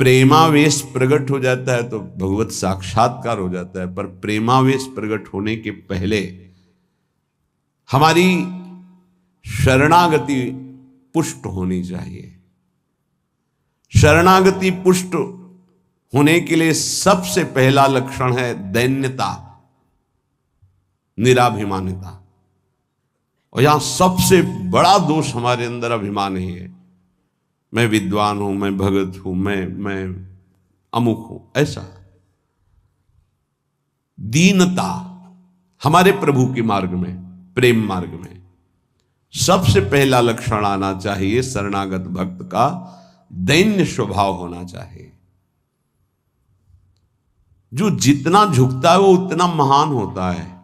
प्रेमावेश प्रकट हो जाता है तो भगवत साक्षात्कार हो जाता है। पर प्रेमावेश प्रकट होने के पहले हमारी शरणागति पुष्ट होनी चाहिए। शरणागति पुष्ट होने के लिए सबसे पहला लक्षण है दैन्यता, निराभिमानिता। और यहां सबसे बड़ा दोष हमारे अंदर अभिमान ही है। मैं विद्वान हूं, मैं भगत हूं, मैं अमुक हूं, ऐसा। दीनता हमारे प्रभु के मार्ग में, प्रेम मार्ग में सबसे पहला लक्षण आना चाहिए। शरणागत भक्त का दैन्य स्वभाव होना चाहिए। जो जितना झुकता है वो उतना महान होता है।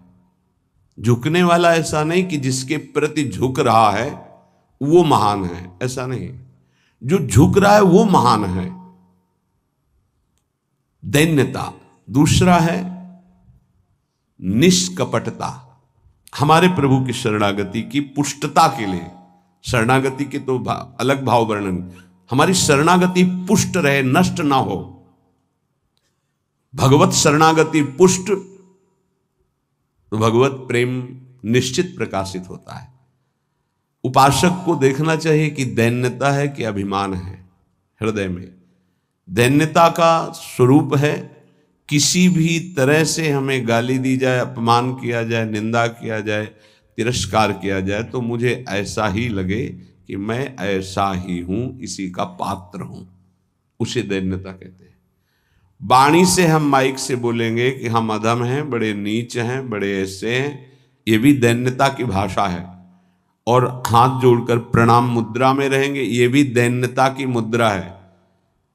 झुकने वाला ऐसा नहीं कि जिसके प्रति झुक रहा है वो महान है, ऐसा नहीं। जो झुक रहा है वो महान है। दैन्यता। दूसरा है निष्कपटता। हमारे प्रभु की शरणागति की पुष्टता के लिए, शरणागति के तो अलग भाव वर्णन, हमारी शरणागति पुष्ट रहे, नष्ट ना हो। भगवत शरणागति पुष्ट तो भगवत प्रेम निश्चित प्रकाशित होता है। उपासक को देखना चाहिए कि दैन्यता है कि अभिमान है हृदय में। दैन्यता का स्वरूप है किसी भी तरह से हमें गाली दी जाए, अपमान किया जाए, निंदा किया जाए, तिरस्कार किया जाए तो मुझे ऐसा ही लगे कि मैं ऐसा ही हूं, इसी का पात्र हूं। उसे दैन्यता कहते हैं। वाणी से हम माइक से बोलेंगे कि हम अधम हैं, बड़े नीच हैं, बड़े ऐसे हैं, ये भी दैन्यता की भाषा है। और हाथ जोड़कर प्रणाम मुद्रा में रहेंगे, ये भी दैन्यता की मुद्रा है।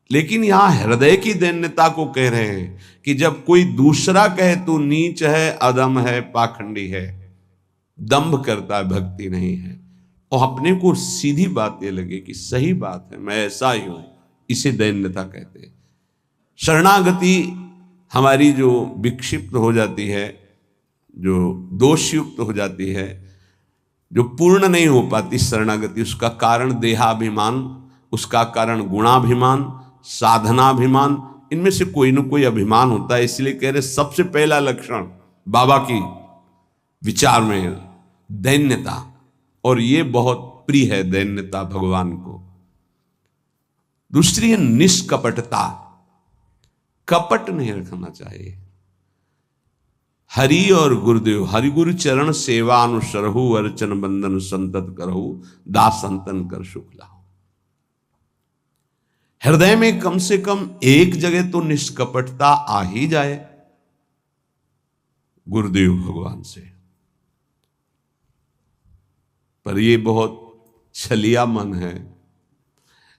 लेकिन यहां हृदय की दैन्यता को कह रहे हैं कि जब कोई दूसरा कहे तू नीच है, अधम है, पाखंडी है, दंभ करता है, भक्ति नहीं है, और अपने को सीधी बात ये लगे कि सही बात है, मैं ऐसा ही हूं, इसे दैन्यता कहते हैं। शरणागति हमारी जो विक्षिप्त हो जाती है, जो दोषयुक्त हो जाती है, जो पूर्ण नहीं हो पाती शरणागति, उसका कारण देहाभिमान, उसका कारण गुणाभिमान, साधनाभिमान, इनमें से कोई न कोई अभिमान होता है। इसलिए कह रहे सबसे पहला लक्षण बाबा की विचार में दैन्यता, और ये बहुत प्रिय है दैन्यता भगवान को। दूसरी है निष्कपटता। कपट नहीं रखना चाहिए। हरि और गुरुदेव, हरि गुरु चरण सेवा अनुसरहु, अर्चन बंदन संतत करहु, दास संतन कर सुख लाओ। हृदय में कम से कम एक जगह तो निष्कपटता आ ही जाए गुरुदेव भगवान से। पर ये बहुत छलिया मन है,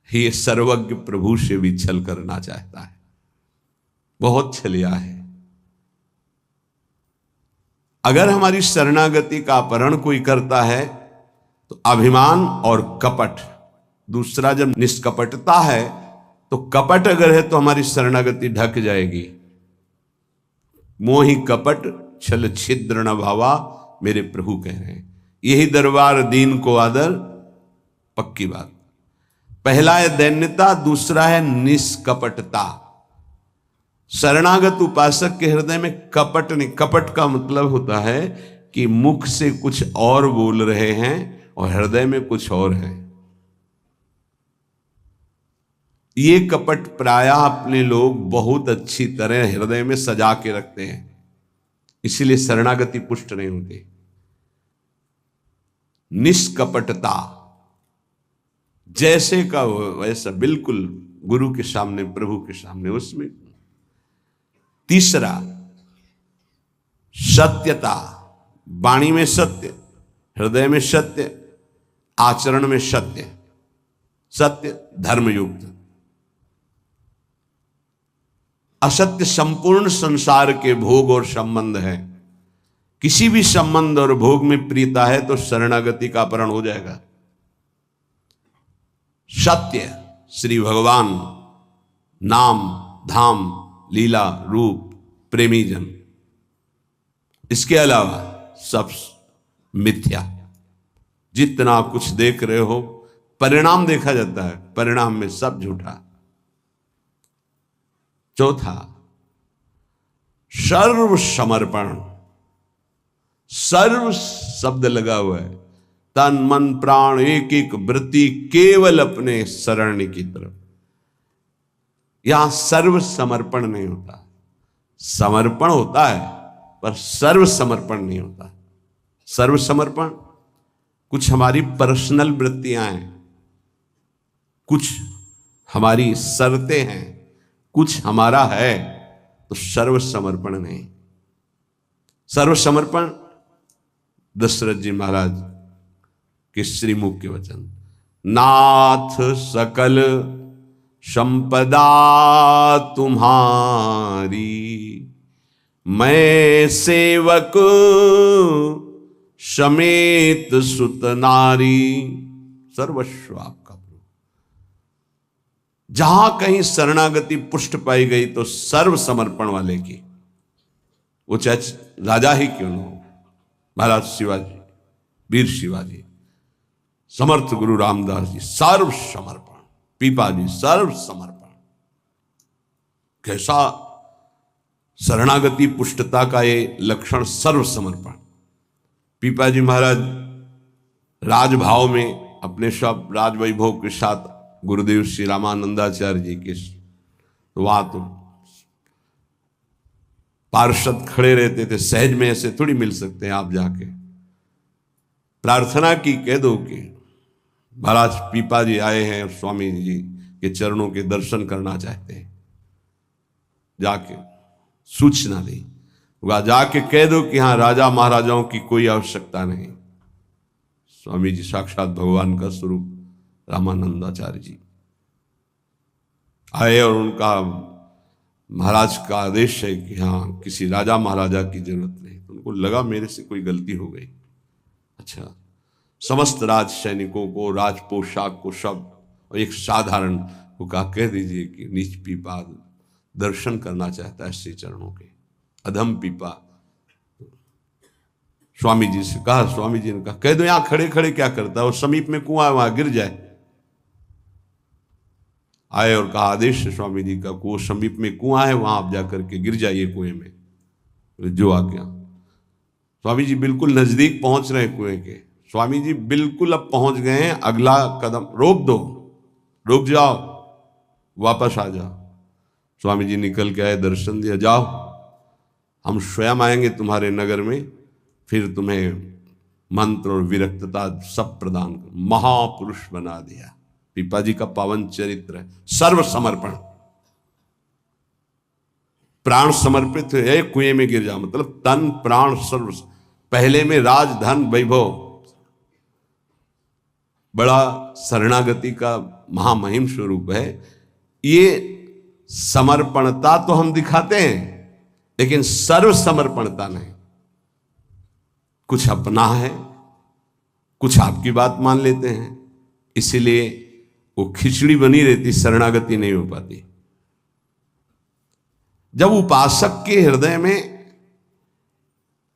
ये सर्वज्ञ प्रभु से भी छल करना चाहता है, बहुत छलिया है। अगर हमारी शरणागति का अपहरण कोई करता है तो अभिमान और कपट। दूसरा जब निष्कपटता है तो कपट अगर है तो हमारी शरणागति ढक जाएगी। मोहि कपट छल छिद्र न भावा, मेरे प्रभु कह रहे हैं। यही दरबार दीन को आदर, पक्की बात। पहला है दैन्यता, दूसरा है निष्कपटता। शरणागत उपासक के हृदय में कपट नहीं। कपट का मतलब होता है कि मुख से कुछ और बोल रहे हैं और हृदय में कुछ और है। ये कपट प्रायः अपने लोग बहुत अच्छी तरह हृदय में सजा के रखते हैं, इसीलिए शरणागति पुष्ट नहीं होती। निष्कपटता, जैसे का वैसा, बिल्कुल गुरु के सामने, प्रभु के सामने, उसमें। तीसरा सत्यता। वाणी में सत्य, हृदय में सत्य, आचरण में सत्य, सत्य धर्मयुक्त। असत्य संपूर्ण संसार के भोग और संबंध है। किसी भी संबंध और भोग में प्रियता है तो शरणागति का अपहरण हो जाएगा। सत्य श्री भगवान, नाम, धाम, लीला, रूप, प्रेमी जन, इसके अलावा सब मिथ्या। जितना कुछ देख रहे हो परिणाम देखा जाता है, परिणाम में सब झूठा। चौथा, सर्व समर्पण। सर्व शब्द लगा हुआ है, तन मन प्राण एक एक वृत्ति केवल अपने शरण की तरफ। यहां सर्व समर्पण नहीं होता, समर्पण होता है पर सर्व समर्पण नहीं होता। सर्व समर्पण कुछ हमारी पर्सनल वृत्तियां हैं, कुछ हमारी शर्तें हैं, कुछ हमारा है, तो सर्व समर्पण नहीं। सर्व समर्पण दशरथ जी महाराज के श्रीमुख के वचन, नाथ सकल संपदा तुम्हारी, मैं सेवक समेत सुत नारी, सर्वस्व आपका प्रभु। जहां कहीं शरणागति पुष्ट पाई गई तो सर्व समर्पण वाले की, वो चाहे राजा ही क्यों न हो, महाराज शिवाजी, वीर शिवाजी, समर्थ गुरु रामदास जी, सर्व समर्पण। पीपा जी, सर्व समर्पण। कैसा शरणागति पुष्टता का ये लक्षण, सर्व समर्पण। पीपा जी महाराज राजभाव में अपने सब राजवैभव के साथ गुरुदेव श्री रामानंदाचार्य जी के, तो वहां तो पार्षद खड़े रहते थे, सहज में ऐसे थोड़ी मिल सकते हैं। आप जाके प्रार्थना की, कह दो कि महाराज पीपा जी आए हैं और स्वामी जी के चरणों के दर्शन करना चाहते हैं, जाके सूचना दी, जाके कह दो कि हाँ राजा महाराजाओं की कोई आवश्यकता नहीं। स्वामी जी साक्षात भगवान का स्वरूप रामानंदाचार्य जी आए और उनका महाराज का आदेश है कि हाँ किसी राजा महाराजा की जरूरत नहीं। तो उनको लगा मेरे से कोई गलती हो गई। अच्छा, समस्त राज सैनिकों को, राज पोशाक को, सब, और एक साधारण को कहा कह दीजिए कि नीच पीपा दर्शन करना चाहता है श्री चरणों के। अधम पीपा स्वामी जी से कहा, स्वामी जी ने कहा कह दो यहां खड़े खड़े क्या करता है, और समीप में कुआं है वहां गिर जाए। आए और कहा आदेश है स्वामी जी का, वो समीप में कुआं है वहां आप जाकर के गिर जाइए कुएं में। जो आ गया, स्वामी जी बिल्कुल नजदीक पहुंच रहे कुएं के। स्वामी जी बिल्कुल अब पहुंच गए हैं, अगला कदम रोक दो, रुक जाओ, वापस आ जाओ। स्वामी जी निकल के आए, दर्शन दिया, जाओ हम स्वयं आएंगे तुम्हारे नगर में, फिर तुम्हें मंत्र और विरक्तता सब प्रदान कर। महापुरुष बना दिया। पीपा जी का पावन चरित्र है, सर्व समर्पण। प्राण समर्पित है, कुएं में गिर जा, मतलब तन प्राण सर्व। पहले में राज धन वैभव, बड़ा शरणागति का महामहिम स्वरूप है। ये समर्पणता तो हम दिखाते हैं, लेकिन सर्व समर्पणता नहीं। कुछ अपना है, कुछ आपकी बात मान लेते हैं, इसीलिए वो खिचड़ी बनी रहती, शरणागति नहीं हो पाती। जब उपासक के हृदय में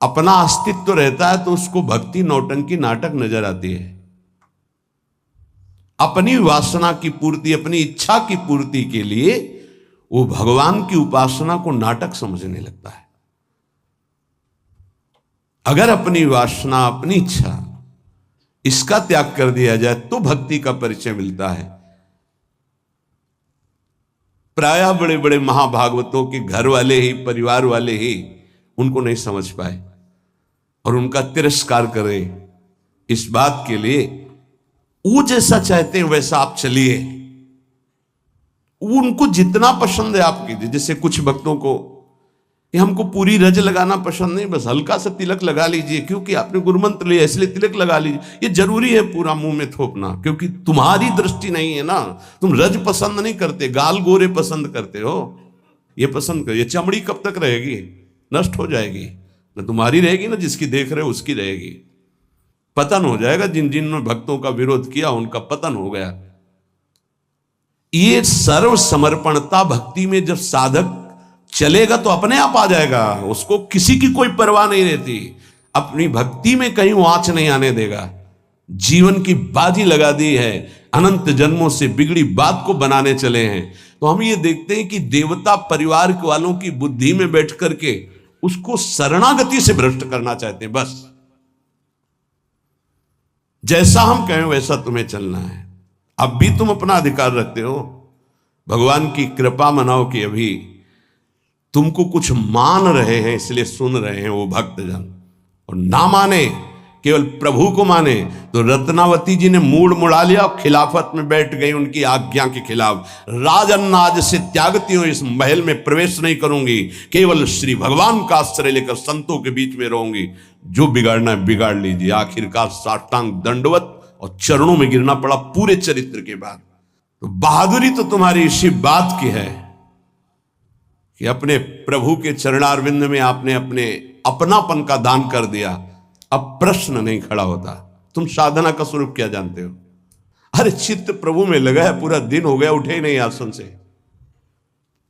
अपना अस्तित्व रहता है तो उसको भक्ति नौटंकी नाटक नजर आती है। अपनी वासना की पूर्ति, अपनी इच्छा की पूर्ति के लिए वो भगवान की उपासना को नाटक समझने लगता है। अगर अपनी वासना, अपनी इच्छा, इसका त्याग कर दिया जाए तो भक्ति का परिचय मिलता है। प्रायः बड़े बड़े महाभागवतों के घर वाले ही, परिवार वाले ही उनको नहीं समझ पाए और उनका तिरस्कार करें। इस बात के लिए वो जैसा चाहते हैं वैसा आप चलिए, उनको जितना पसंद है आप कीजिए। जैसे कुछ भक्तों को कि हमको पूरी रज लगाना पसंद नहीं, बस हल्का सा तिलक लगा लीजिए, क्योंकि आपने गुरुमंत्र लिया इसलिए तिलक लगा लीजिए। ये जरूरी है पूरा मुंह में थोपना, क्योंकि तुम्हारी दृष्टि नहीं है ना। तुम रज पसंद नहीं करते, गाल गोरे पसंद करते हो। ये पसंद कर, ये चमड़ी कब तक रहेगी, नष्ट हो जाएगी। न तुम्हारी रहेगी ना जिसकी देख रहे हो उसकी रहेगी। पतन हो जाएगा। जिन जिन भक्तों का विरोध किया उनका पतन हो गया। ये सर्व समर्पणता भक्ति में जब साधक चलेगा तो अपने आप आ जाएगा। उसको किसी की कोई परवाह नहीं रहती, अपनी भक्ति में कहीं आंच नहीं आने देगा। जीवन की बाजी लगा दी है, अनंत जन्मों से बिगड़ी बात को बनाने चले हैं। तो हम ये देखते हैं कि देवता परिवार वालों की बुद्धि में बैठ करके उसको शरणागति से भ्रष्ट करना चाहते हैं। बस जैसा हम कहें वैसा तुम्हें चलना है। अब भी तुम अपना अधिकार रखते हो, भगवान की कृपा मनाओ कि अभी तुमको कुछ मान रहे हैं इसलिए सुन रहे हैं वो भक्तजन, और ना माने केवल प्रभु को माने तो रत्नावती जी ने मूड मुड़ा लिया और खिलाफत में बैठ गई उनकी आज्ञा के खिलाफ। राजन आज से त्यागती हूं, इस महल में प्रवेश नहीं करूंगी, केवल श्री भगवान का आश्रय लेकर संतों के बीच में रहूंगी, जो बिगाड़ना है बिगाड़ लीजिए। आखिरकार साष्टांग दंडवत और चरणों में गिरना पड़ा पूरे चरित्र के बाद। तो बहादुरी तो तुम्हारी इसी बात की है कि अपने प्रभु के चरणारविंद में आपने अपने अपनापन का दान कर दिया। अब प्रश्न नहीं खड़ा होता, तुम साधना का स्वरूप क्या जानते हो? अरे चित्त प्रभु में लगा है, पूरा दिन हो गया उठे ही नहीं आसन से,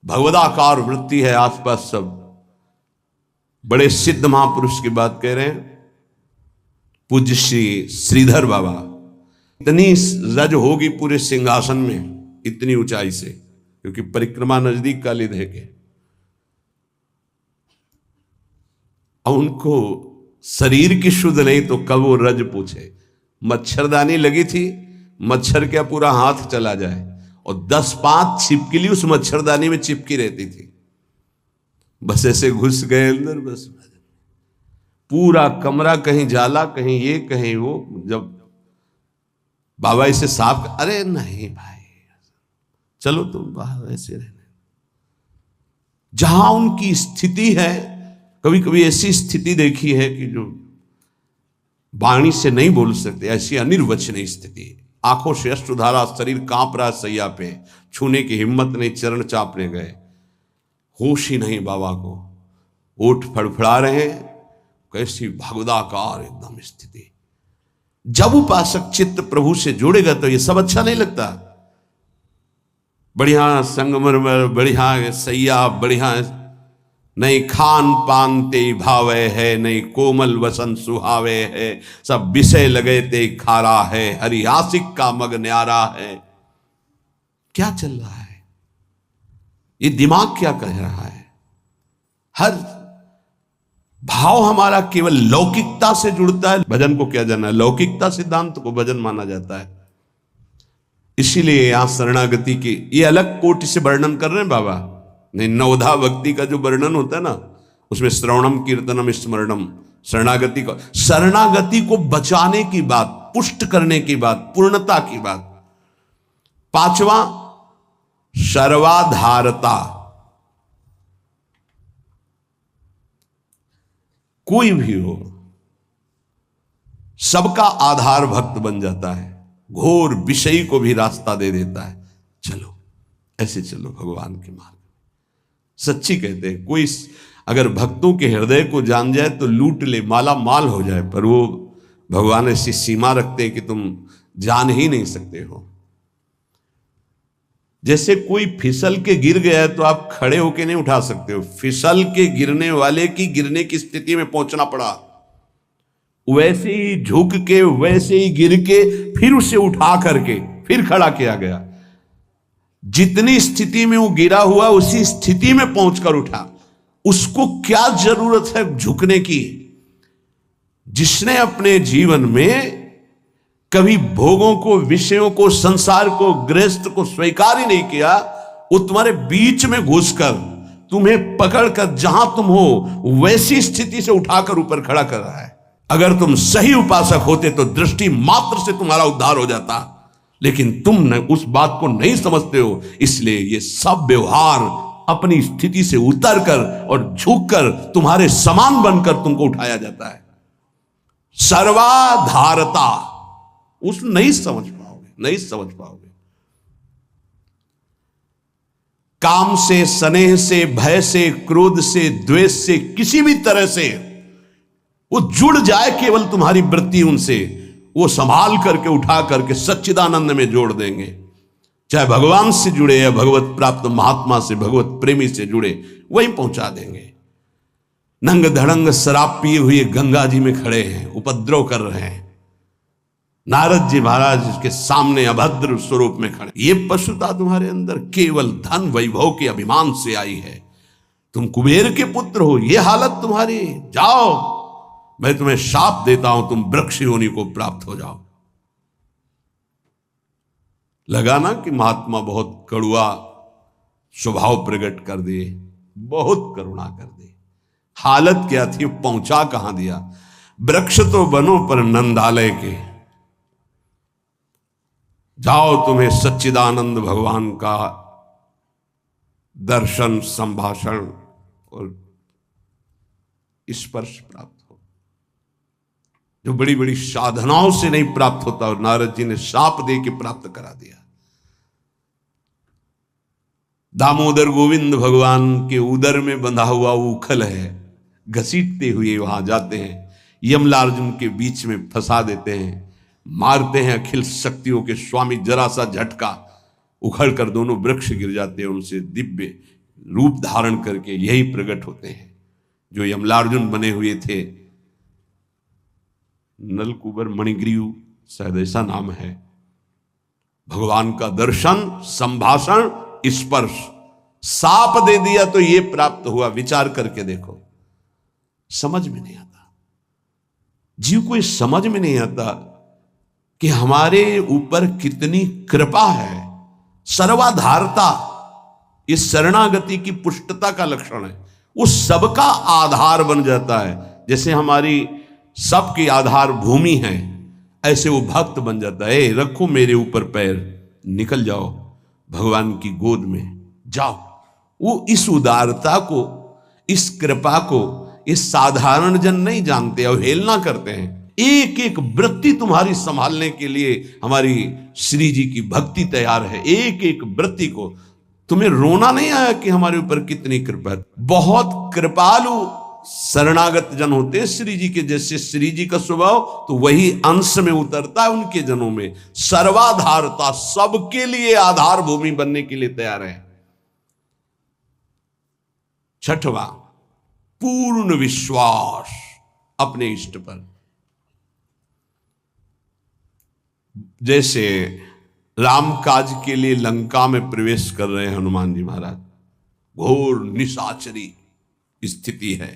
भगवदाकार वृत्ति है आसपास सब। बड़े सिद्ध महापुरुष की बात कह रहे हैं, पूज्य श्री श्रीधर बाबा। इतनी रज होगी पूरे सिंहासन में, इतनी ऊंचाई से, क्योंकि परिक्रमा नजदीक का लिध है के। अब उनको शरीर की शुद्ध नहीं तो कब वो रज पूछे। मच्छरदानी लगी थी, मच्छर क्या पूरा हाथ चला जाए, और 10-5 छिपकली उस मच्छरदानी में चिपकी रहती थी। बस ऐसे घुस गए अंदर, बस पूरा कमरा कहीं जाला कहीं ये कहीं वो। जब बाबा इसे साफ, अरे नहीं भाई चलो तुम बाहर ऐसे रहने। जहां उनकी स्थिति है, कभी कभी ऐसी स्थिति देखी है कि जो वाणी से नहीं बोल सकते, ऐसी अनिर्वचनीय स्थिति। आंखों से अश्रुधारा, शरीर कांप रहा सैया पे, छूने की हिम्मत नहीं, चरण चापने गए, होश ही नहीं बाबा को, ओठ फड़फड़ा रहे हैं। कैसी भगवदाकार एकदम स्थिति। जब उपासक चित्त प्रभु से जुड़ेगा तो ये सब अच्छा नहीं लगता। बढ़िया संगमरमर, बढ़िया सैया, बढ़िया नहीं खान पान ते भावे है, नहीं कोमल वसन सुहावे है, सब विषय लगे ते खारा है, हरि आशिक का मग न्यारा है। क्या चल रहा है? ये दिमाग क्या कह रहा है? हर भाव हमारा केवल लौकिकता से जुड़ता है। भजन को क्या जाना है? लौकिकता सिद्धांत को भजन माना जाता है। इसीलिए यहां शरणागति की ये अलग कोटि से वर्णन कर रहे हैं बाबा। नहीं, नवधा भक्ति का जो वर्णन होता है ना, उसमें श्रवणम कीर्तनम स्मरणम, शरणागति को बचाने की बात, पुष्ट करने की बात, पूर्णता की बात। 5वां सर्वाधारता। कोई भी हो सबका आधार भक्त बन जाता है, घोर विषयी को भी रास्ता दे देता है। चलो ऐसे चलो भगवान के मार्ग। सच्ची कहते हैं, कोई अगर भक्तों के हृदय को जान जाए तो लूट ले, माला माल हो जाए, पर वो भगवान ऐसी सीमा रखते हैं कि तुम जान ही नहीं सकते हो। जैसे कोई फिसल के गिर गया है तो आप खड़े होके नहीं उठा सकते हो, फिसल के गिरने वाले की गिरने की स्थिति में पहुंचना पड़ा, वैसे ही झुक के, वैसे ही गिर के, फिर उसे उठा करके फिर खड़ा किया गया। जितनी स्थिति में वो गिरा हुआ उसी स्थिति में पहुंचकर उठा। उसको क्या जरूरत है झुकने की? जिसने अपने जीवन में कभी भोगों को, विषयों को, संसार को, गृहस्थ को स्वीकार ही नहीं किया, वो तुम्हारे बीच में घुसकर तुम्हें पकड़कर जहां तुम हो वैसी स्थिति से उठाकर ऊपर खड़ा कर रहा है। अगर तुम सही उपासक होते तो दृष्टि मात्र से तुम्हारा उद्धार हो जाता, लेकिन तुम उस बात को नहीं समझते हो। इसलिए ये सब व्यवहार अपनी स्थिति से उतरकर और झुककर तुम्हारे समान बनकर तुमको उठाया जाता है। सर्वाधारता उस नहीं समझ पाओगे, नहीं समझ पाओगे। काम से, स्नेह से, भय से, क्रोध से, द्वेष से, किसी भी तरह से वो जुड़ जाए केवल तुम्हारी वृत्ति उनसे, वो संभाल करके उठा करके सच्चिदानंद में जोड़ देंगे। चाहे भगवान से जुड़े या भगवत प्राप्त महात्मा से, भगवत प्रेमी से जुड़े, वहीं पहुंचा देंगे। नंग धड़ंग शराब पिए हुए गंगा जी में खड़े हैं, उपद्रव कर रहे हैं, नारद जी महाराज के सामने अभद्र स्वरूप में खड़े, ये पशुता तुम्हारे अंदर केवल धन वैभव के अभिमान से आई है, तुम कुबेर के पुत्र हो, ये हालत तुम्हारी, जाओ मैं तुम्हें शाप देता हूं, तुम वृक्ष योनि को प्राप्त हो जाओ। लगा ना कि महात्मा बहुत कड़ुआ स्वभाव प्रकट कर दिए, बहुत करुणा कर दी। हालत क्या थी, पहुंचा कहां दिया, वृक्ष तो बनो पर नंदालय के, जाओ तुम्हें सच्चिदानंद भगवान का दर्शन, संभाषण और स्पर्श प्राप्त हो, जो बड़ी बड़ी साधनाओं से नहीं प्राप्त होता, और नारद जी ने शाप दे के प्राप्त करा दिया। दामोदर गोविंद भगवान के उदर में बंधा हुआ उखल है, घसीटते हुए वहां जाते हैं, यमलार्जुन के बीच में फंसा देते हैं, मारते हैं अखिल शक्तियों के स्वामी, जरा सा झटका उखड़ कर दोनों वृक्ष गिर जाते हैं, उनसे दिव्य रूप धारण करके यही प्रकट होते हैं जो यमलार्जुन बने हुए थे। नलकुबर मणिग्रीव शायद ऐसा नाम है। भगवान का दर्शन, संभाषण, स्पर्श, साप दे दिया तो ये प्राप्त हुआ। विचार करके देखो, समझ में नहीं आता, जीव को समझ में नहीं आता कि हमारे ऊपर कितनी कृपा है। सर्वाधारता इस शरणागति की पुष्टता का लक्षण है, वो सबका आधार बन जाता है। जैसे हमारी सबकी आधार भूमि है, ऐसे वो भक्त बन जाता है। रखो मेरे ऊपर पैर, निकल जाओ भगवान की गोद में जाओ। वो इस उदारता को, इस कृपा को इस साधारण जन नहीं जानते, अवहेलना करते हैं। एक एक वृत्ति तुम्हारी संभालने के लिए हमारी श्री जी की भक्ति तैयार है। एक एक वृत्ति को तुम्हें रोना नहीं आया कि हमारे ऊपर कितनी कृपा है। बहुत कृपालु शरणागत जन होते हैं श्री जी के, जैसे श्री जी का स्वभाव तो वही अंश में उतरता है उनके जनों में। सर्वाधारता, सबके लिए आधार भूमि बनने के लिए तैयार है। छठवां, पूर्ण विश्वास अपने इष्ट पर। जैसे राम काज के लिए लंका में प्रवेश कर रहे हैं हनुमान जी महाराज, घोर निशाचरी स्थिति है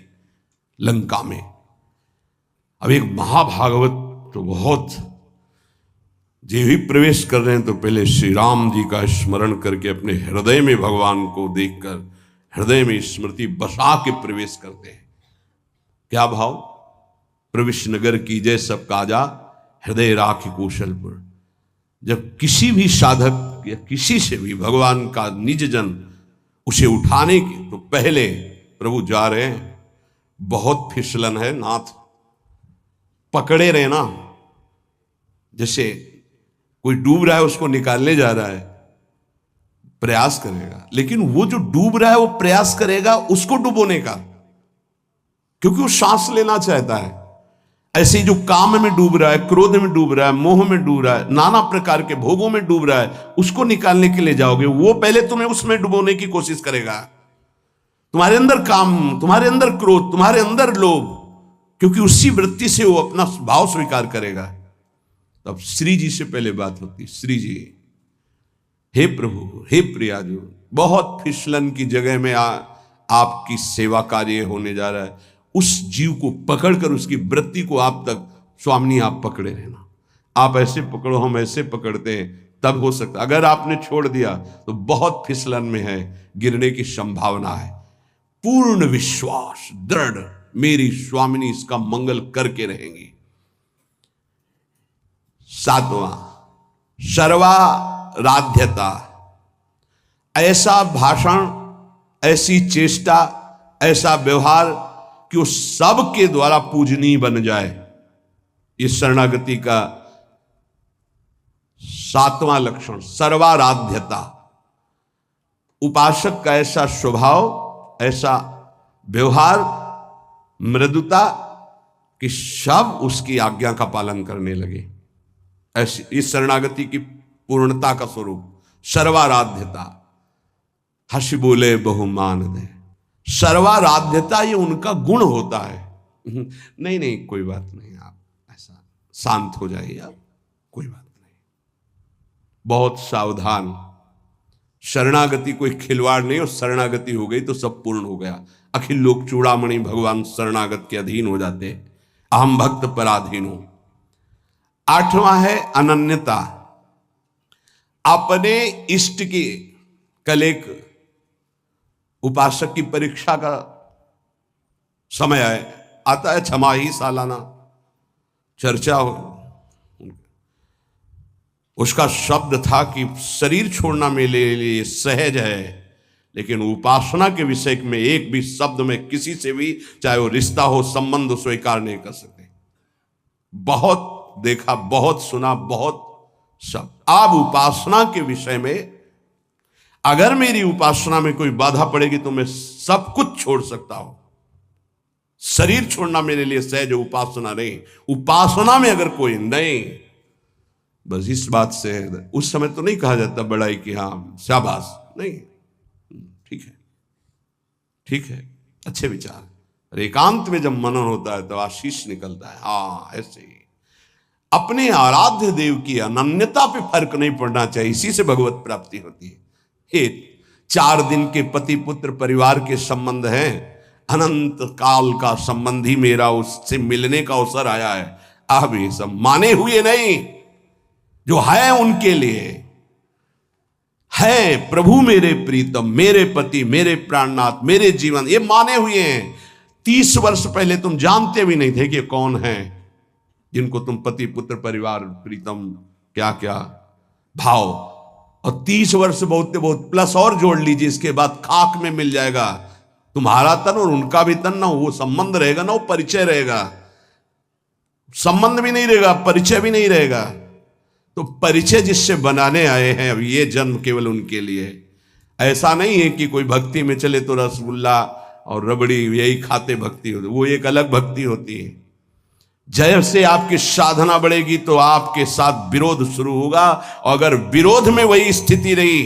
लंका में। अब एक महाभागवत तो बहुत, जो भी प्रवेश कर रहे हैं तो पहले श्री राम जी का स्मरण करके अपने हृदय में भगवान को देखकर हृदय में स्मृति बसा के प्रवेश करते हैं। क्या भाव, प्रविश नगर की जय सब काजा, हृदय राखि कौशलपुर। जब किसी भी साधक या किसी से भी भगवान का निज जन उसे उठाने के तो पहले प्रभु जा रहे हैं, बहुत फिसलन है नाथ, पकड़े रहे ना। जैसे कोई डूब रहा है उसको निकालने जा रहा है, प्रयास करेगा, लेकिन वो जो डूब रहा है वो प्रयास करेगा उसको डुबोने का, क्योंकि वो सांस लेना चाहता है। ऐसे ही जो काम में डूब रहा है, क्रोध में डूब रहा है, मोह में डूब रहा है, नाना प्रकार के भोगों में डूब रहा है, उसको निकालने के लिए जाओगे, वो पहले तुम्हें उसमें डुबोने की कोशिश करेगा। तुम्हारे अंदर काम, तुम्हारे अंदर क्रोध, तुम्हारे अंदर लोभ, क्योंकि उसी वृत्ति से वो अपना भाव स्वीकार करेगा। तब श्री जी से पहले बात होती, श्री जी, हे प्रभु, हे प्रियाजू, बहुत फिसलन की जगह में आपकी सेवा कार्य होने जा रहा है। उस जीव को पकड़कर उसकी वृत्ति को आप तक, स्वामी आप पकड़े रहना। आप ऐसे पकड़ो, हम ऐसे पकड़ते हैं, तब हो सकता। अगर आपने छोड़ दिया तो बहुत फिसलन में है, गिरने की संभावना है। पूर्ण विश्वास, दृढ़, मेरी स्वामिनी इसका मंगल करके रहेंगी। सातवां, सर्वाराध्यता। ऐसा भाषण, ऐसी चेष्टा, ऐसा व्यवहार कि वो सब के द्वारा पूजनीय बन जाए। इस शरणागति का सातवां लक्षण, सर्वाराध्यता। उपासक का ऐसा स्वभाव, ऐसा व्यवहार, मृदुता कि सब उसकी आज्ञा का पालन करने लगे। ऐसी इस शरणागति की पूर्णता का स्वरूप सर्वाराध्यता। हंस बोले बहुमान दे। सर्वाराध्यता ये उनका गुण होता है। नहीं नहीं, कोई बात नहीं, आप ऐसा शांत हो जाइए, आप कोई बात नहीं, बहुत सावधान। शरणागति कोई खिलवाड़ नहीं, और शरणागति हो गई तो सब पूर्ण हो गया। अखिल लोक चूड़ामणि भगवान शरणागत के अधीन हो जाते, अहम भक्त पराधीन हो। 8वां है अनन्यता, अपने इष्ट की। कल एक उपासक की परीक्षा का समय आता है, छमाही सालाना चर्चा हो। उसका शब्द था कि शरीर छोड़ना मेरे लिए सहज है, लेकिन उपासना के विषय में एक भी शब्द में किसी से भी, चाहे वो रिश्ता हो, संबंध, स्वीकार नहीं कर सकते। बहुत देखा, बहुत सुना, बहुत शब्द। अब उपासना के विषय में अगर मेरी उपासना में कोई बाधा पड़ेगी तो मैं सब कुछ छोड़ सकता हूं। शरीर छोड़ना मेरे लिए सहज, उपासना नहीं। उपासना में अगर कोई नहीं, बस इस बात से उस समय तो नहीं कहा जाता बड़ाई कि हाँ शाबाश, नहीं, ठीक है, ठीक है, अच्छे विचार। और एकांत में जब मनन होता है तो आशीष निकलता है। हाँ, ऐसे ही अपने आराध्य देव की अनन्यता पे फर्क नहीं पड़ना चाहिए, इसी से भगवत प्राप्ति होती है। 4 दिन के पति पुत्र परिवार के संबंध हैं, अनंत काल का संबंध ही मेरा उससे मिलने का अवसर आया है। अब ये सब माने हुए नहीं, जो है उनके लिए है। प्रभु मेरे प्रीतम, मेरे पति, मेरे प्राणनाथ, मेरे जीवन, ये माने हुए हैं। 30 वर्ष पहले तुम जानते भी नहीं थे कि कौन है जिनको तुम पति पुत्र परिवार प्रीतम क्या क्या भाव, और 30 वर्ष बहुत बहुत प्लस और जोड़ लीजिए, इसके बाद खाक में मिल जाएगा तुम्हारा तन और उनका भी तन। ना वो संबंध रहेगा, ना वो परिचय रहेगा। संबंध भी नहीं रहेगा, परिचय भी नहीं रहेगा। तो परिचय जिससे बनाने आए हैं, अब ये जन्म केवल उनके लिए। ऐसा नहीं है कि कोई भक्ति में चले तो रसगुल्ला और रबड़ी यही खाते भक्ति होती, वो एक अलग भक्ति होती है। जैसे आपकी साधना बढ़ेगी तो आपके साथ विरोध शुरू होगा, और अगर विरोध में वही स्थिति रही,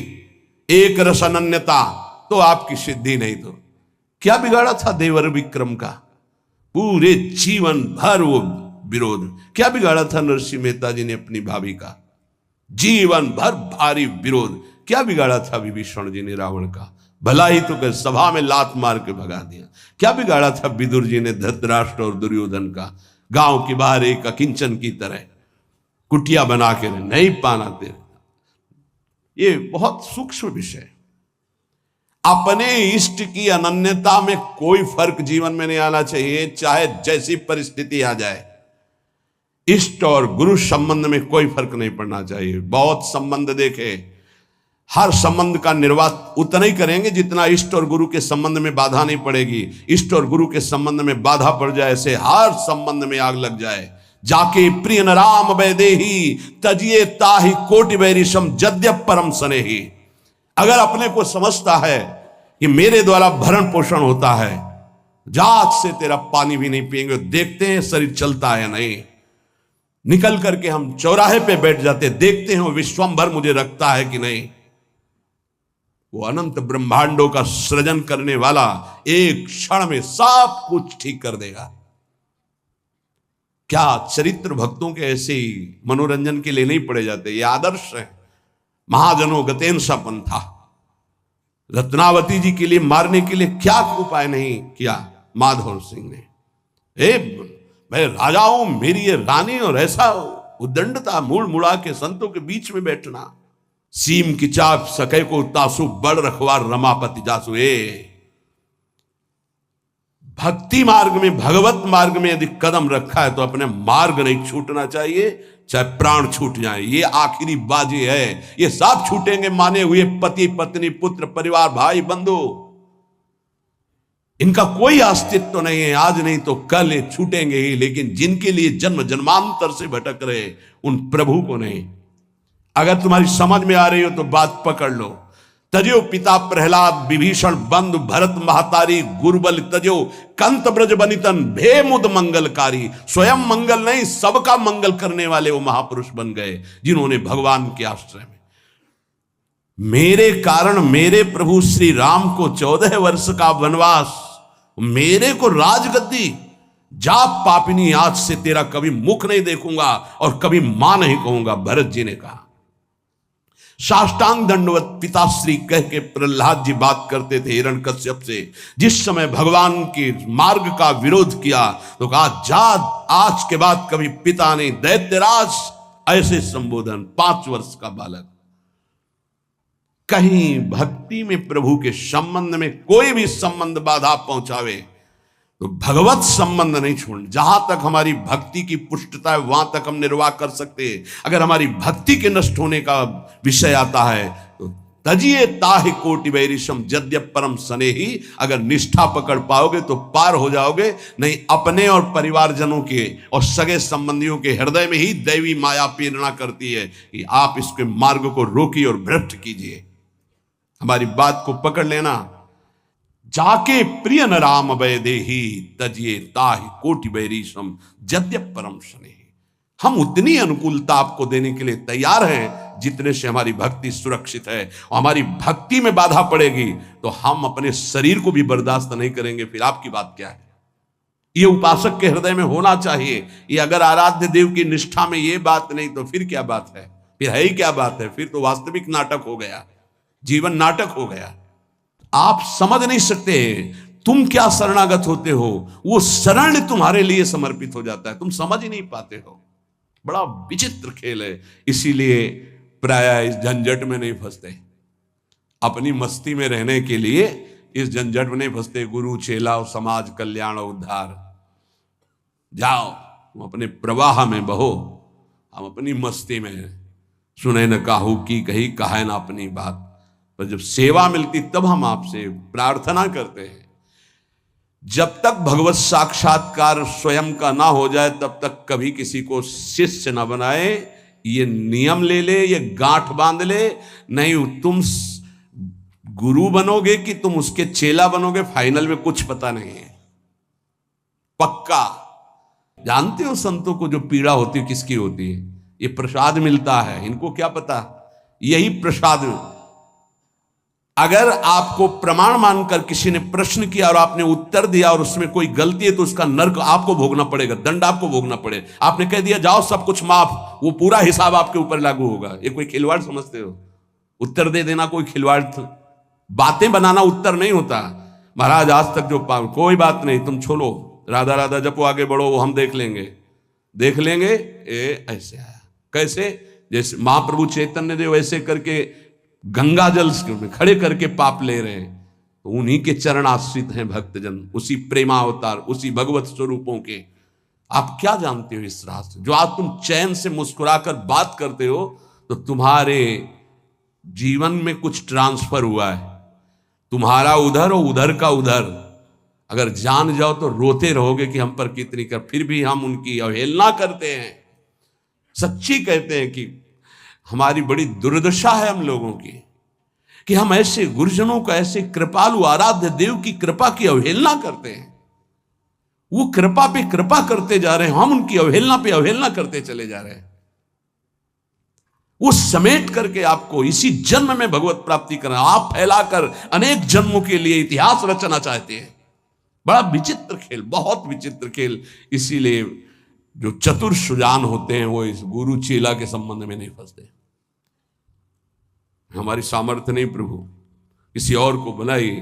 एक रस अनन्यता, तो आपकी सिद्धि नहीं। तो क्या बिगाड़ा था देवर विक्रम का? पूरे जीवन भर वो विरोध। क्या बिगाड़ा था नरसिंह मेहता जी ने अपनी भाभी का? जीवन भर भारी विरोध। क्या बिगाड़ा था विभीषण जी ने रावण का? भला ही तो सभा में लात मार के भगा दिया। क्या बिगाड़ा था विदुर जी ने धृतराष्ट्र और दुर्योधन का? गांव के बाहर एक अकिंचन की तरह कुटिया बना के नहीं पाना दे। ये बहुत सूक्ष्म विषय। अपने इष्ट की अनन्यता में कोई फर्क जीवन में नहीं आना चाहिए, चाहे जैसी परिस्थिति आ जाए। इष्ट और गुरु संबंध में कोई फर्क नहीं पड़ना चाहिए। बहुत संबंध देखे, हर संबंध का निर्वाह उतना ही करेंगे जितना इष्ट और गुरु के संबंध में बाधा नहीं पड़ेगी। इष्ट और गुरु के संबंध में बाधा पड़ जाए से हर संबंध में आग लग जाए। जाके प्रिय न राम वैदेही तजिए ताहि कोटि वैरिशम जद्यप परम सनेही। अगर अपने को समझता है कि मेरे द्वारा भरण पोषण होता है, जात से तेरा पानी भी नहीं पिएंगे, देखते हैं शरीर चलता है नहीं। निकल करके हम चौराहे पे बैठ जाते, देखते हैं विश्वंभर मुझे रखता है कि नहीं। वो अनंत ब्रह्मांडों का सृजन करने वाला एक क्षण में सब कुछ ठीक कर देगा। क्या चरित्र भक्तों के ऐसे ही मनोरंजन के लिए नहीं पड़े जाते? ये आदर्श है। महाजनों गतेन सा पंथा। रत्नावती जी के लिए मारने के लिए क्या उपाय नहीं किया माधव सिंह ने। मैं राजा हूं, मेरी ये रानी, और ऐसा उद्दंडता, मूड़ मुड़ा के संतों के बीच में बैठना। सीम की चाप सके को तासु बड़ रखवार रमापति जासु। भक्ति मार्ग में, भगवत मार्ग में यदि कदम रखा है तो अपने मार्ग नहीं छूटना चाहिए, चाहे प्राण छूट जाए। ये आखिरी बाजी है। ये सब छूटेंगे माने हुए पति पत्नी पुत्र परिवार भाई बंधु, इनका कोई अस्तित्व नहीं है। आज नहीं तो कल ये छूटेंगे ही, लेकिन जिनके लिए जन्म जन्मांतर से भटक रहे उन प्रभु को नहीं। अगर तुम्हारी समझ में आ रही हो तो बात पकड़ लो। तजो पिता प्रहलाद विभीषण बंधु भरत महतारी गुरुबल तजो कंत ब्रज बनितन भे मुद मंगलकारी। स्वयं मंगल नहीं, सबका मंगल करने वाले वो महापुरुष बन गए जिन्होंने भगवान के आश्रय में मेरे कारण मेरे प्रभु श्री राम को 14 वर्ष का वनवास, मेरे को राजगद्दी, जा पापिनी, आज से तेरा कभी मुख नहीं देखूंगा और कभी मां नहीं कहूंगा, भरत जी ने कहा। साष्टांग दंडवत पिताश्री कह के प्रहलाद जी बात करते थे हिरण्यकश्यप से। जिस समय भगवान के मार्ग का विरोध किया तो कहा, जा आज के बाद कभी पिता नहीं, दैत्यराज, ऐसे संबोधन। 5 वर्ष का बालक। कहीं भक्ति में प्रभु के संबंध में कोई भी संबंध बाधा पहुंचावे तो भगवत संबंध नहीं छोड़। जहां तक हमारी भक्ति की पुष्टता है वहां तक हम निर्वाह कर सकते हैं। अगर हमारी भक्ति के नष्ट होने का विषय आता है तो तजिए ताहि कोटि वैरिशम यद्यप परम स्नेही। अगर निष्ठा पकड़ पाओगे तो पार हो जाओगे, नहीं अपने और परिवारजनों के और सगे संबंधियों के हृदय में ही दैवी माया प्रेरणा करती है कि आप इसके मार्ग को रोकिए और भ्रष्ट कीजिए। हमारी बात को पकड़ लेना। जाके प्रिय न राम भय देही, तजिए ताहि कोटि वैरिशम यद्यप परम स्नेही। हम उतनी अनुकूलता आपको देने के लिए तैयार हैं जितने से हमारी भक्ति सुरक्षित है। और हमारी भक्ति में बाधा पड़ेगी तो हम अपने शरीर को भी बर्दाश्त नहीं करेंगे, फिर आपकी बात क्या है? ये उपासक के हृदय में होना चाहिए। ये अगर आराध्य देव की निष्ठा में ये बात नहीं तो फिर क्या बात है? फिर है ही क्या बात है? फिर तो वास्तविक नाटक हो गया, जीवन नाटक हो गया। आप समझ नहीं सकते तुम क्या शरणागत होते हो, वो शरण तुम्हारे लिए समर्पित हो जाता है, तुम समझ ही नहीं पाते हो। बड़ा विचित्र खेल है। इसीलिए प्राय इस झंझट में नहीं फंसते, अपनी मस्ती में रहने के लिए इस झंझट में नहीं फंसते। गुरु चेला और समाज कल्याण और उद्धार, जाओ तुम अपने प्रवाह में बहो, हम अपनी मस्ती में। सुने न काहू की कही, कहे ना अपनी बात। पर जब सेवा मिलती तब हम आपसे प्रार्थना करते हैं। जब तक भगवत साक्षात्कार स्वयं का ना हो जाए तब तक कभी किसी को शिष्य ना बनाए। ये नियम ले ले, ये गांठ बांध ले। नहीं तुम गुरु बनोगे कि तुम उसके चेला बनोगे, फाइनल में कुछ पता नहीं है। पक्का जानते हो संतों को जो पीड़ा होती है किसकी होती है? ये प्रसाद मिलता है, इनको क्या पता? यही प्रसाद। अगर आपको प्रमाण मानकर किसी ने प्रश्न किया और आपने उत्तर दिया और उसमें कोई गलती है तो उसका नर्क आपको भोगना पड़ेगा, दंड आपको भोगना पड़ेगा। आपने कह दिया जाओ सब कुछ माफ, वो पूरा हिसाब आपके ऊपर लागू होगा। ये कोई खिलवाड़ समझते हो? उत्तर दे देना कोई खिलवाड़? बातें बनाना उत्तर नहीं होता। महाराज आज तक जो कोई बात नहीं, तुम छोड़ो, राधा राधा जपो, आगे बढ़ो, वो हम देख लेंगे। ऐसे आया कैसे? जैसे महाप्रभु चैतन्य देव ऐसे करके गंगा जल में खड़े करके पाप ले रहे हैं, तो उन्हीं के चरण आश्रित हैं भक्तजन, उसी प्रेमावतार, उसी भगवत स्वरूपों के। आप क्या जानते हो इस रात से? जो आज तुम चैन से मुस्कुराकर बात करते हो तो तुम्हारे जीवन में कुछ ट्रांसफर हुआ है। तुम्हारा उधर और उधर का उधर। अगर जान जाओ तो रोते रहोगे कि हम पर कितनी कर, फिर भी हम उनकी अवहेलना करते हैं। सच्ची कहते हैं कि हमारी बड़ी दुर्दशा है हम लोगों की कि हम ऐसे गुरुजनों का, ऐसे कृपालु आराध्य देव की कृपा की अवहेलना करते हैं। वो कृपा पे कृपा करते जा रहे हैं, हम उनकी अवहेलना पे अवहेलना करते चले जा रहे हैं। वो समेट करके आपको इसी जन्म में भगवत प्राप्ति करना, आप फैलाकर अनेक जन्मों के लिए इतिहास रचना चाहते हैं। बड़ा विचित्र खेल, बहुत विचित्र खेल। इसीलिए जो चतुर सुजान होते हैं वो इस गुरु चेला के संबंध में नहीं फंसते। हमारी सामर्थ्य नहीं प्रभु, किसी और को बनाइए।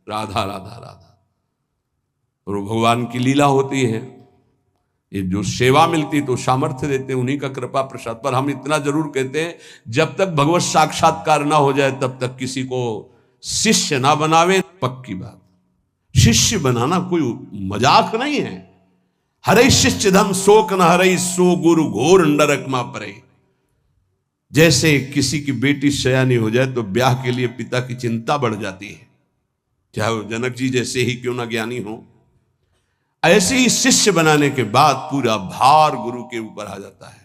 राधा राधा राधा, और भगवान की लीला होती है। ये जो सेवा मिलती तो सामर्थ्य देते, उन्हीं का कृपा प्रसाद। पर हम इतना जरूर कहते हैं, जब तक भगवत साक्षात्कार ना हो जाए तब तक किसी को शिष्य ना बनावे। पक्की बात, शिष्य बनाना कोई मजाक नहीं है। हरे शिष्य धम शोक न हरे, सो गुरु घोर नरकमा परे। जैसे किसी की बेटी सयानी हो जाए तो ब्याह के लिए पिता की चिंता बढ़ जाती है, चाहे वो जनक जी जैसे ही क्यों ना ज्ञानी हो। ऐसे ही शिष्य बनाने के बाद पूरा भार गुरु के ऊपर आ जाता है।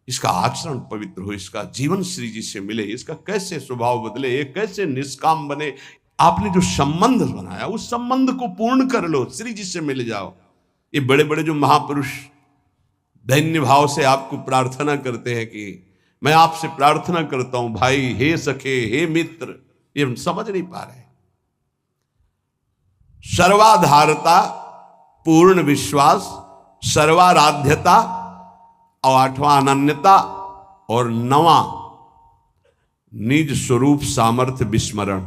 इसका आचरण पवित्र हो, इसका जीवन श्री जी से मिले, इसका कैसे स्वभाव बदले, ये कैसे निष्काम बने। आपने जो संबंध बनाया उस संबंध को पूर्ण कर लो, श्री जी से मिल जाओ। ये बड़े बड़े जो महापुरुष दैन्य भाव से आपको प्रार्थना करते हैं कि मैं आपसे प्रार्थना करता हूं भाई, हे सखे, हे मित्र, ये हम समझ नहीं पा रहे। सर्वाधारता पूर्ण विश्वास, सर्वाराध्यता, और 8वां अनन्यता, और 9वां निज स्वरूप सामर्थ्य विस्मरण।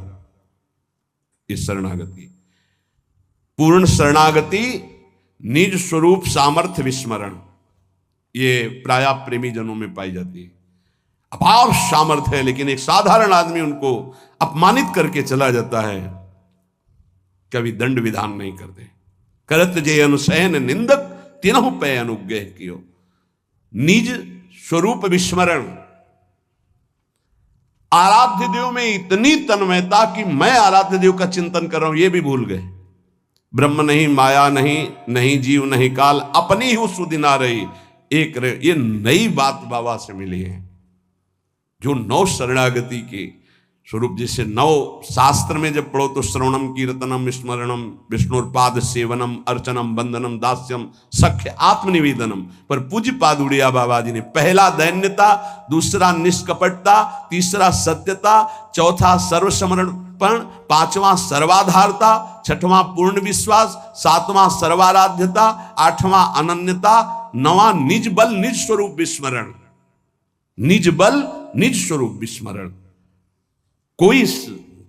इस शरणागति, पूर्ण शरणागति, निज स्वरूप सामर्थ्य विस्मरण, ये प्राय प्रेमी जनों में पाई जाती है। अपार सामर्थ्य है, लेकिन एक साधारण आदमी उनको अपमानित करके चला जाता है, कभी दंड विधान नहीं करते। करत जे अनुसैन निंदक तीनों पे अनुग्रह कियो। निज स्वरूप विस्मरण, आराध्य देव में इतनी तन्मयता कि मैं आराध्य देव का चिंतन कर रहा हूं, ये भी भूल गए। ब्रह्म नहीं, माया नहीं, नहीं जीव नहीं काल, अपनी ही सुदिना रही एक रहे। ये नई बात बाबा से मिली है, जो 9 शरणागति के स्वरूप। जैसे 9 शास्त्र में जब पढ़ो तो श्रवणम, कीर्तनम, स्मरणम, विष्णुपाद सेवनम, अर्चनम, बंदनम, दास्यम, सख्य, आत्मनिवेदनम। पर पूज्य पाद उड़िया बाबा जी ने पहला दैन्यता, दूसरा निष्कपटता, तीसरा सत्यता, चौथा सर्वसमर्पण, 5वां सर्वाधारता, 6वां पूर्ण विश्वास, 7वां सर्वाराध्यता, 8वां अनन्यता, 9वां निज बल निज स्वरूप विस्मरण। निज बल निज स्वरूप विस्मरण। कोई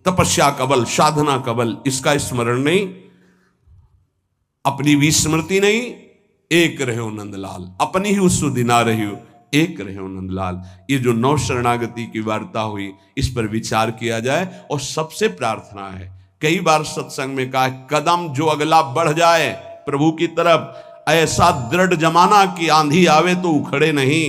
तपस्या का बल, साधना का बल, इसका स्मरण नहीं, अपनी विस्मृति नहीं। एक रहे हो नंदलाल, अपनी ही उस दिना रही हो, एक रहे हो नंदलाल। ये जो 9 शरणागति की वार्ता हुई, इस पर विचार किया जाए। और सबसे प्रार्थना है, कई बार सत्संग में कहा, कदम जो अगला बढ़ जाए प्रभु की तरफ, ऐसा दृढ़ जमाना कि आंधी आवे तो उखड़े नहीं।